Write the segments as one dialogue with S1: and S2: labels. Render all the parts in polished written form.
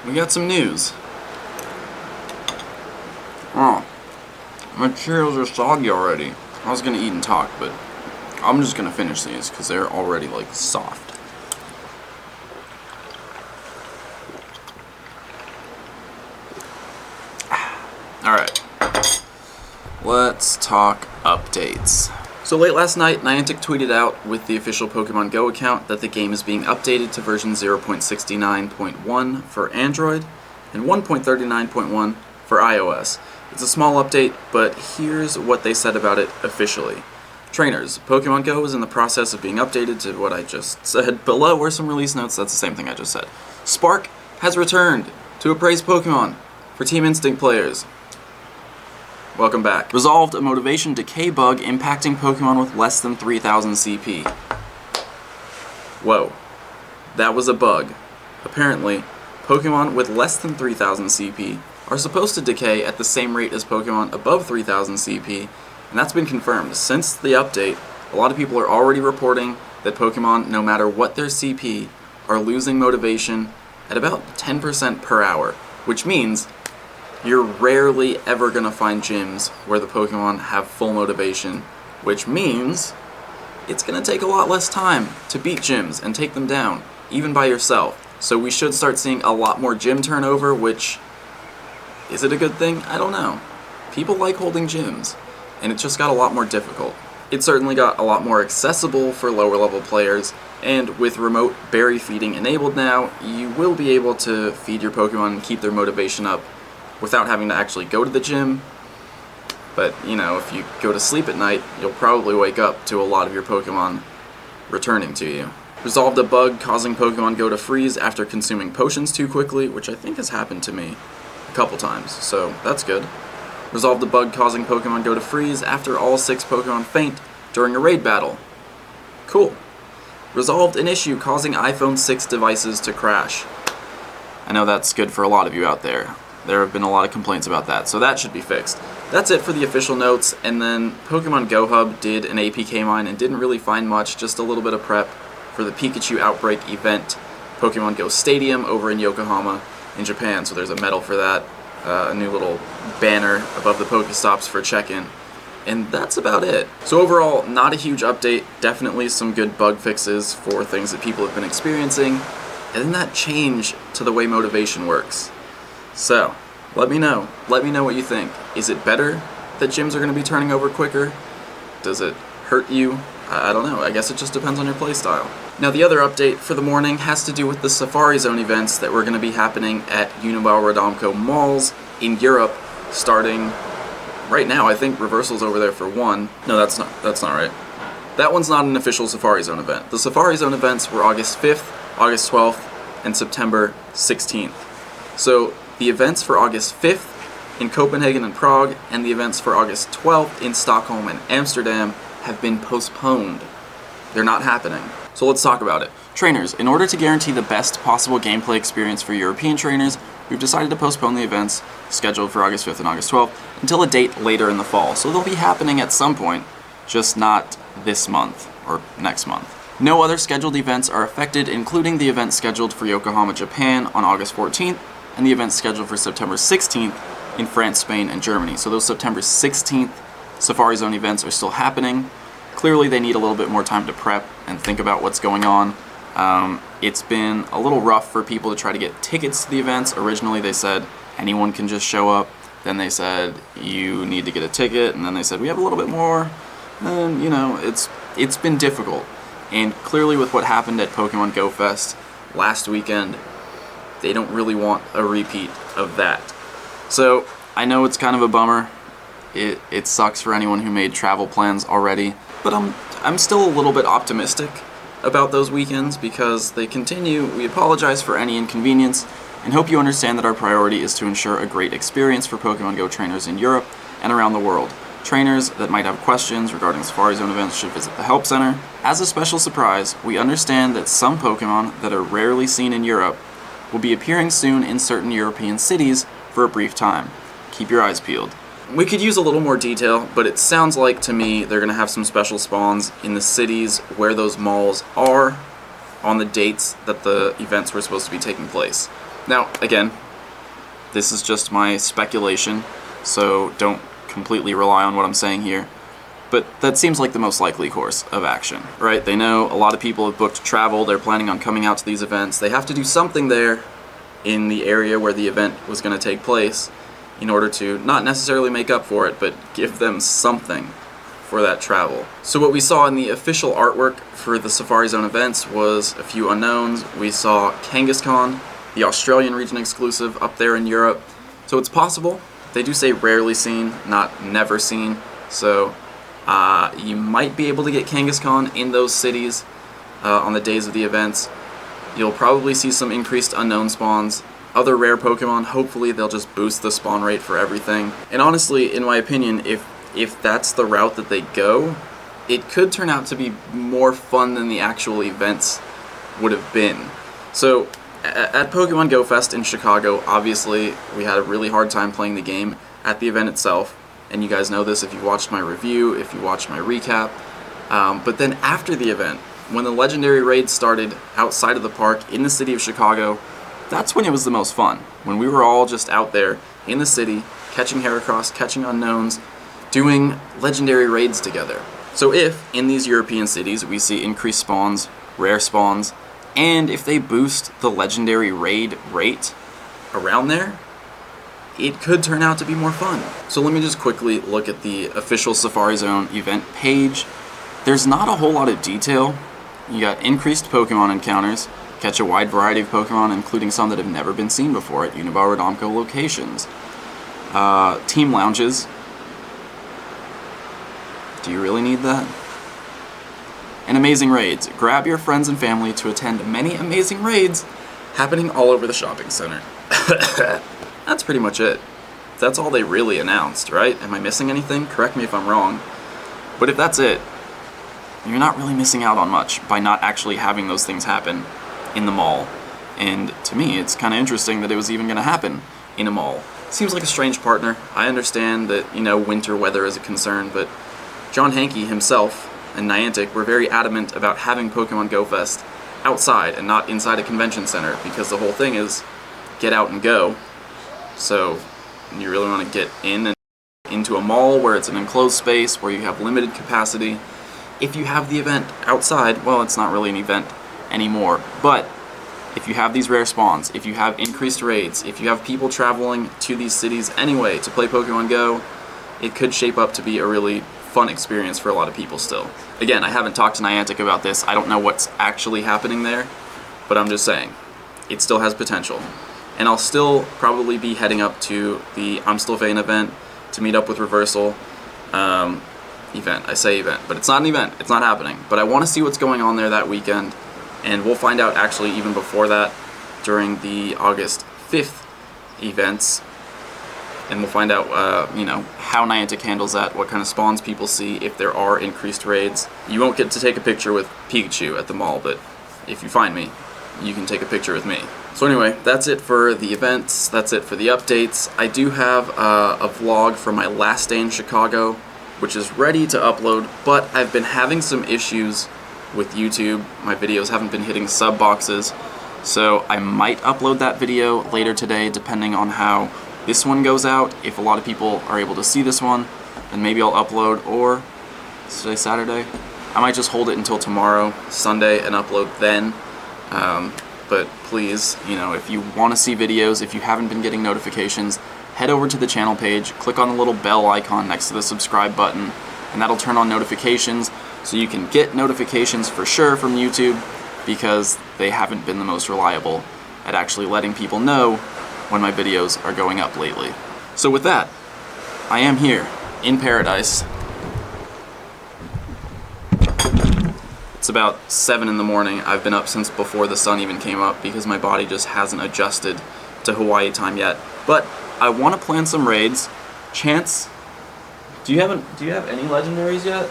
S1: we got some news. Oh, my Cheerios are soggy already. I was gonna eat and talk, but I'm just gonna finish these because they're already like soft. Alright, let's talk updates. So late last night, Niantic tweeted out with the official Pokemon Go account that the game is being updated to version 0.69.1 for Android and 1.39.1 for iOS. It's a small update, but here's what they said about it officially. Trainers, Pokemon Go is in the process of being updated to what I just said. Below are some release notes, that's the same thing I just said. Spark has returned to appraise Pokemon for Team Instinct players. Welcome back. Resolved a motivation decay bug impacting Pokemon with less than 3,000 CP. Whoa. That was a bug. Apparently, Pokemon with less than 3,000 CP are supposed to decay at the same rate as Pokemon above 3,000 CP, and that's been confirmed. Since the update, a lot of people are already reporting that Pokemon, no matter what their CP, are losing motivation at about 10% per hour, which means you're rarely ever going to find gyms where the Pokemon have full motivation, which means it's going to take a lot less time to beat gyms and take them down, even by yourself. So we should start seeing a lot more gym turnover, which, is it a good thing? I don't know. People like holding gyms, and it just got a lot more difficult. It certainly got a lot more accessible for lower level players, and with remote berry feeding enabled now, you will be able to feed your Pokemon and keep their motivation up without having to actually go to the gym. But, you know, if you go to sleep at night, you'll probably wake up to a lot of your Pokemon returning to you. Resolved a bug causing Pokemon Go to freeze after consuming potions too quickly, which I think has happened to me a couple times, so that's good. Resolved a bug causing Pokemon Go to freeze after all 6 Pokemon faint during a raid battle. Cool. Resolved an issue causing iPhone 6 devices to crash. I know that's good for a lot of you out there. There have been a lot of complaints about that, so that should be fixed. That's it for the official notes, and then Pokemon Go Hub did an APK mine and didn't really find much, just a little bit of prep for the Pikachu Outbreak event, Pokemon Go Stadium over in Yokohama in Japan, so there's a medal for that, a new little banner above the Pokestops for check-in, and that's about it. So overall, not a huge update, definitely some good bug fixes for things that people have been experiencing, and then that change to the way motivation works. So, let me know what you think. Is it better that gyms are going to be turning over quicker? Does it hurt you? I don't know, I guess it just depends on your playstyle. Now the other update for the morning has to do with the Safari Zone events that were going to be happening at Unibao Radomko malls in Europe starting right now. I think Reversal's over there for one. No, that's not right. That one's not an official Safari Zone event. The Safari Zone events were August 5th, August 12th, and September 16th. So the events for August 5th in Copenhagen and Prague, and the events for August 12th in Stockholm and Amsterdam have been postponed. They're not happening. So let's talk about it. Trainers, in order to guarantee the best possible gameplay experience for European trainers, we've decided to postpone the events scheduled for August 5th and August 12th until a date later in the fall. So they'll be happening at some point, just not this month or next month. No other scheduled events are affected, including the event scheduled for Yokohama, Japan on August 14th, and the event scheduled for September 16th in France, Spain, and Germany. So those September 16th Safari Zone events are still happening. Clearly they need a little bit more time to prep and think about what's going on. It's been a little rough for people to try to get tickets to the events. Originally they said anyone can just show up. Then they said you need to get a ticket, and then they said we have a little bit more. And you know, it's been difficult. And clearly with what happened at Pokemon Go Fest last weekend, they don't really want a repeat of that. So I know it's kind of a bummer. It sucks for anyone who made travel plans already, but I'm still a little bit optimistic about those weekends because they continue. We apologize for any inconvenience and hope you understand that our priority is to ensure a great experience for Pokemon Go trainers in Europe and around the world. Trainers that might have questions regarding Safari Zone events should visit the Help Center. As a special surprise, we understand that some Pokemon that are rarely seen in Europe will be appearing soon in certain European cities for a brief time. Keep your eyes peeled. We could use a little more detail, but it sounds like to me they're going to have some special spawns in the cities where those malls are on the dates that the events were supposed to be taking place. Now, again, this is just my speculation, so don't completely rely on what I'm saying here. But that seems like the most likely course of action, right? They know a lot of people have booked travel, they're planning on coming out to these events. They have to do something there in the area where the event was going to take place in order to not necessarily make up for it, but give them something for that travel. So what we saw in the official artwork for the Safari Zone events was a few unknowns. We saw Kangaskhan, the Australian region exclusive up there in Europe. So it's possible. They do say rarely seen, not never seen. So you might be able to get Kangaskhan in those cities on the days of the events. You'll probably see some increased unknown spawns. Other rare Pokemon, hopefully they'll just boost the spawn rate for everything. And honestly, in my opinion, if that's the route that they go, it could turn out to be more fun than the actual events would have been. So at Pokemon Go Fest in Chicago, obviously we had a really hard time playing the game at the event itself, and you guys know this if you watched my review, if you watched my recap. But then after the event, when the legendary raids started outside of the park in the city of Chicago, that's when it was the most fun. When we were all just out there in the city, catching Heracross, catching unknowns, doing legendary raids together. So if, in these European cities, we see increased spawns, rare spawns, and if they boost the legendary raid rate around there, it could turn out to be more fun. So let me just quickly look at the official Safari Zone event page. There's not a whole lot of detail. You got increased Pokemon encounters, catch a wide variety of Pokemon, including some that have never been seen before at Unibar Radomko locations. Team lounges. Do you really need that? And amazing raids. Grab your friends and family to attend many amazing raids happening all over the shopping center. That's pretty much it. That's all they really announced, right? Am I missing anything? Correct me if I'm wrong. But if that's it, you're not really missing out on much by not actually having those things happen in the mall. And to me, it's kind of interesting that it was even going to happen in a mall. Seems like a strange partner. I understand that, winter weather is a concern, but John Hankey himself and Niantic were very adamant about having Pokemon Go Fest outside and not inside a convention center, because the whole thing is get out and go. So you really want to get in and into a mall where it's an enclosed space, where you have limited capacity. If you have the event outside, well, it's not really an event anymore. But if you have these rare spawns, if you have increased raids, if you have people traveling to these cities anyway to play Pokemon Go, it could shape up to be a really fun experience for a lot of people still. Again, I haven't talked to Niantic about this. I don't know what's actually happening there, but I'm just saying, it still has potential. And I'll still probably be heading up to the Amstelveen event to meet up with Reversal. Event. I say event, but it's not an event. It's not happening. But I want to see what's going on there that weekend, and we'll find out actually even before that during the August 5th events, and we'll find out, how Niantic handles that, what kind of spawns people see, if there are increased raids. You won't get to take a picture with Pikachu at the mall, but if you find me, you can take a picture with me. So anyway, that's it for the events. That's it for the updates. I do have a vlog for my last day in Chicago, which is ready to upload, but I've been having some issues with YouTube. My videos haven't been hitting sub boxes, so I might upload that video later today, depending on how this one goes out. If a lot of people are able to see this one, then maybe I'll upload, or is today Saturday? I might just hold it until tomorrow, Sunday, and upload then. But please, if you want to see videos, if you haven't been getting notifications, head over to the channel page, click on the little bell icon next to the subscribe button, and that'll turn on notifications so you can get notifications for sure from YouTube, because they haven't been the most reliable at actually letting people know when my videos are going up lately. So with that, I am here in paradise. It's about 7 in the morning. I've been up since before the sun even came up because my body just hasn't adjusted to Hawaii time yet. But I want to plan some raids. Chance, do you have any legendaries yet?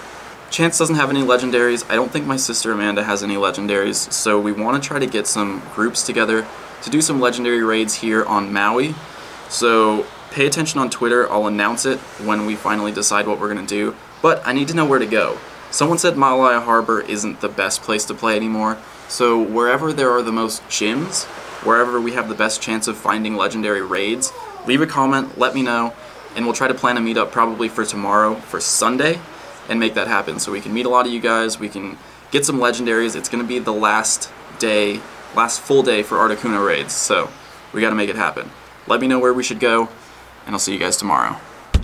S1: Chance doesn't have any legendaries. I don't think my sister Amanda has any legendaries, so we want to try to get some groups together to do some legendary raids here on Maui. So pay attention on Twitter. I'll announce it when we finally decide what we're going to do, but I need to know where to go. Someone said Maalaea Harbor isn't the best place to play anymore, so wherever there are the most gyms, wherever we have the best chance of finding legendary raids. Leave a comment, let me know, and we'll try to plan a meetup probably for tomorrow, for Sunday, and make that happen so we can meet a lot of you guys, we can get some legendaries. It's going to be the last full day for Articuno raids, so we got to make it happen. Let me know where we should go, and I'll see you guys tomorrow.